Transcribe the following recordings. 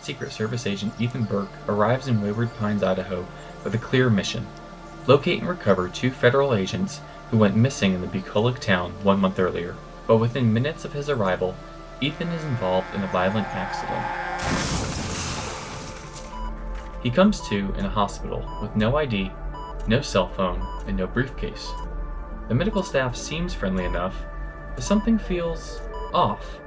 Secret Service agent Ethan Burke arrives in Wayward Pines, Idaho with a clear mission: locate and recover 2 federal agents who went missing in the bucolic town 1 month earlier. But within minutes of his arrival, Ethan is involved in a violent accident. He comes to in a hospital with no ID, no cell phone, and no briefcase. The medical staff seems friendly enough, but something feels off.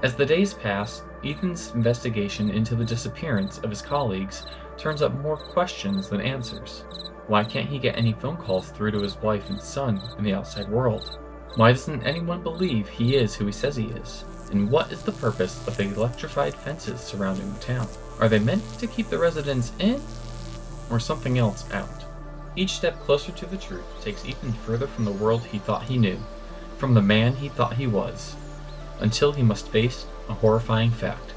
As the days pass, Ethan's investigation into the disappearance of his colleagues turns up more questions than answers. Why can't he get any phone calls through to his wife and son in the outside world? Why doesn't anyone believe he is who he says he is? And what is the purpose of the electrified fences surrounding the town? Are they meant to keep the residents in, or something else out? Each step closer to the truth takes Ethan further from the world he thought he knew, from the man he thought he was, until he must face a horrifying fact: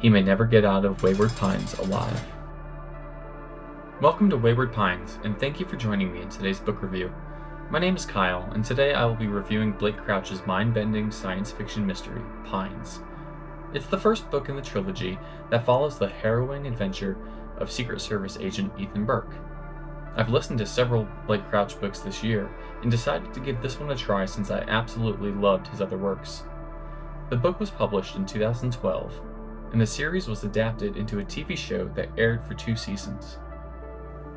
he may never get out of Wayward Pines alive. Welcome to Wayward Pines, and thank you for joining me in today's book review. My name is Kyle, and today I will be reviewing Blake Crouch's mind-bending science fiction mystery, Pines. It's the first book in the trilogy that follows the harrowing adventure of Secret Service agent Ethan Burke. I've listened to several Blake Crouch books this year, and decided to give this one a try since I absolutely loved his other works. The book was published in 2012, and the series was adapted into a TV show that aired for 2 seasons.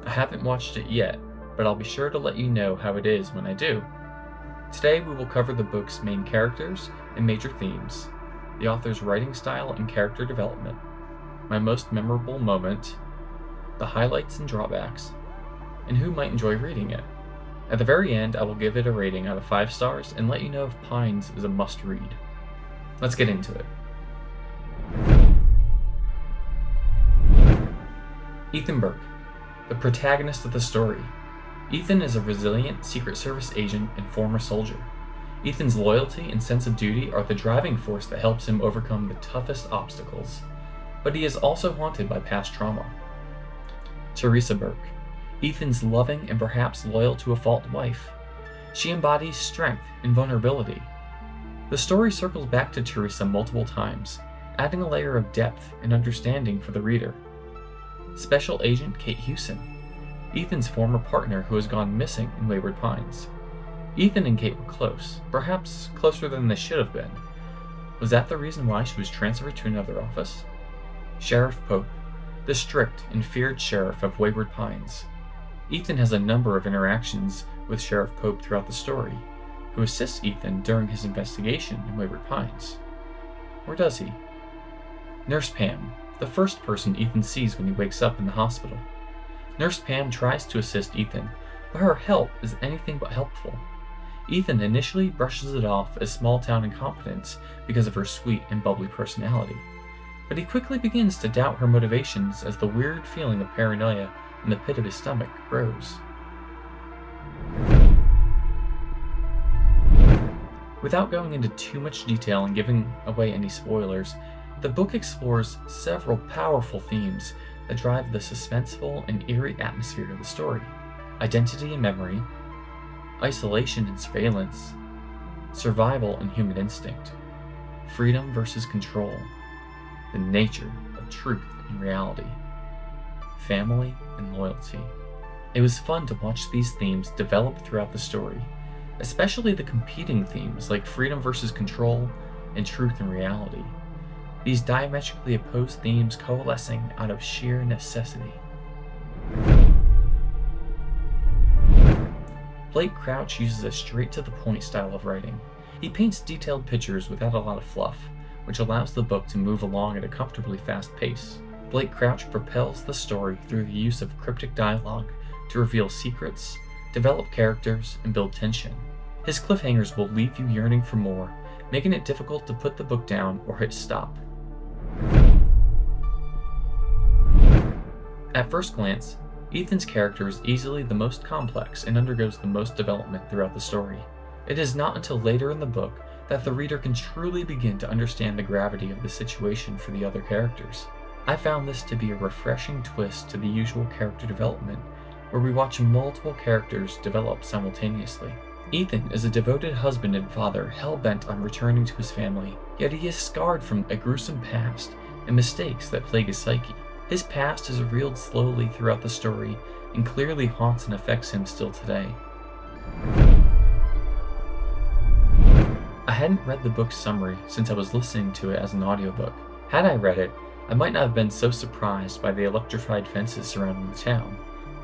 I haven't watched it yet, but I'll be sure to let you know how it is when I do. Today we will cover the book's main characters and major themes, the author's writing style and character development, my most memorable moment, the highlights and drawbacks, and who might enjoy reading it. At the very end, I will give it a rating out of 5 stars and let you know if Pines is a must-read. Let's get into it. Ethan Burke, the protagonist of the story. Ethan is a resilient Secret Service agent and former soldier. Ethan's loyalty and sense of duty are the driving force that helps him overcome the toughest obstacles, but he is also haunted by past trauma. Teresa Burke, Ethan's loving and perhaps loyal to a fault wife. She embodies strength and vulnerability. The story circles back to Teresa multiple times, adding a layer of depth and understanding for the reader. Special Agent Kate Hewson, Ethan's former partner who has gone missing in Wayward Pines. Ethan and Kate were close, perhaps closer than they should have been. Was that the reason why she was transferred to another office? Sheriff Pope, the strict and feared sheriff of Wayward Pines. Ethan has a number of interactions with Sheriff Pope throughout the story, who assists Ethan during his investigation in Wayward Pines. Or does he? Nurse Pam, the first person Ethan sees when he wakes up in the hospital. Nurse Pam tries to assist Ethan, but her help is anything but helpful. Ethan initially brushes it off as small-town incompetence because of her sweet and bubbly personality, but he quickly begins to doubt her motivations as the weird feeling of paranoia in the pit of his stomach grows. Without going into too much detail and giving away any spoilers, the book explores several powerful themes that drive the suspenseful and eerie atmosphere of the story: identity and memory, isolation and surveillance, survival and human instinct, freedom versus control, the nature of truth and reality, family and loyalty. It was fun to watch these themes develop throughout the story, especially the competing themes like freedom versus control and truth and reality. These diametrically opposed themes coalescing out of sheer necessity. Blake Crouch uses a straight-to-the-point style of writing. He paints detailed pictures without a lot of fluff, which allows the book to move along at a comfortably fast pace. Blake Crouch propels the story through the use of cryptic dialogue to reveal secrets, develop characters, and build tension. His cliffhangers will leave you yearning for more, making it difficult to put the book down or hit stop. At first glance, Ethan's character is easily the most complex and undergoes the most development throughout the story. It is not until later in the book that the reader can truly begin to understand the gravity of the situation for the other characters. I found this to be a refreshing twist to the usual character development, where we watch multiple characters develop simultaneously. Ethan is a devoted husband and father hell-bent on returning to his family, yet he is scarred from a gruesome past and mistakes that plague his psyche. His past is revealed slowly throughout the story and clearly haunts and affects him still today. I hadn't read the book's summary since I was listening to it as an audiobook. Had I read it, I might not have been so surprised by the electrified fences surrounding the town.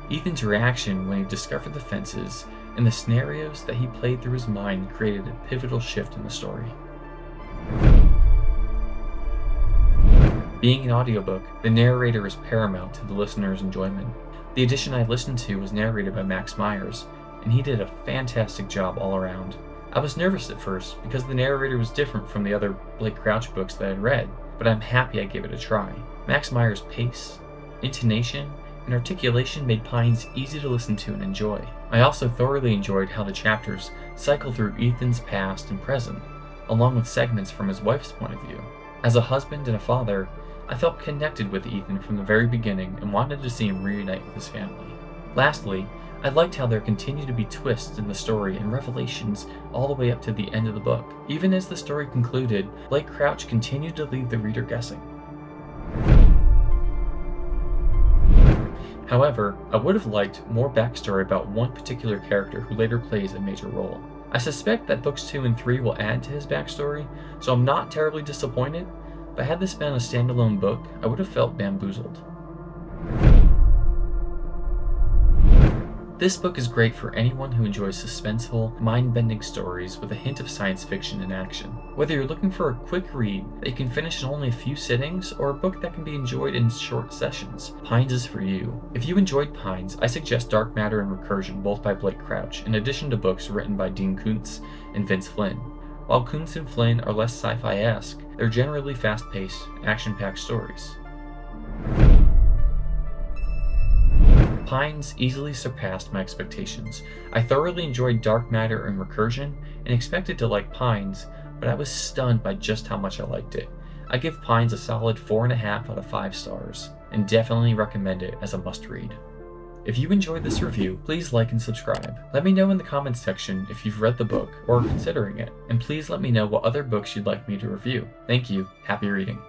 Ethan's reaction when he discovered the fences and the scenarios that he played through his mind created a pivotal shift in the story. Being an audiobook, the narrator is paramount to the listener's enjoyment. The edition I listened to was narrated by Max Myers, and he did a fantastic job all around. I was nervous at first because the narrator was different from the other Blake Crouch books that I'd read, but I'm happy I gave it a try. Max Myers' pace, intonation, and articulation made Pines easy to listen to and enjoy. I also thoroughly enjoyed how the chapters cycle through Ethan's past and present, along with segments from his wife's point of view. As a husband and a father, I felt connected with Ethan from the very beginning and wanted to see him reunite with his family. Lastly, I liked how there continued to be twists in the story and revelations all the way up to the end of the book. Even as the story concluded, Blake Crouch continued to leave the reader guessing. However, I would have liked more backstory about one particular character who later plays a major role. I suspect that books 2 and 3 will add to his backstory, so I'm not terribly disappointed, but had this been a standalone book, I would have felt bamboozled. This book is great for anyone who enjoys suspenseful, mind-bending stories with a hint of science fiction and action. Whether you're looking for a quick read that you can finish in only a few sittings, or a book that can be enjoyed in short sessions, Pines is for you. If you enjoyed Pines, I suggest Dark Matter and Recursion, both by Blake Crouch, in addition to books written by Dean Koontz and Vince Flynn. While Koontz and Flynn are less sci-fi-esque, they're generally fast-paced, action-packed stories. Pines easily surpassed my expectations. I thoroughly enjoyed Dark Matter and Recursion and expected to like Pines, but I was stunned by just how much I liked it. I give Pines a solid 4.5 out of 5 stars, and definitely recommend it as a must-read. If you enjoyed this review, please like and subscribe. Let me know in the comments section if you've read the book or are considering it, and please let me know what other books you'd like me to review. Thank you, happy reading.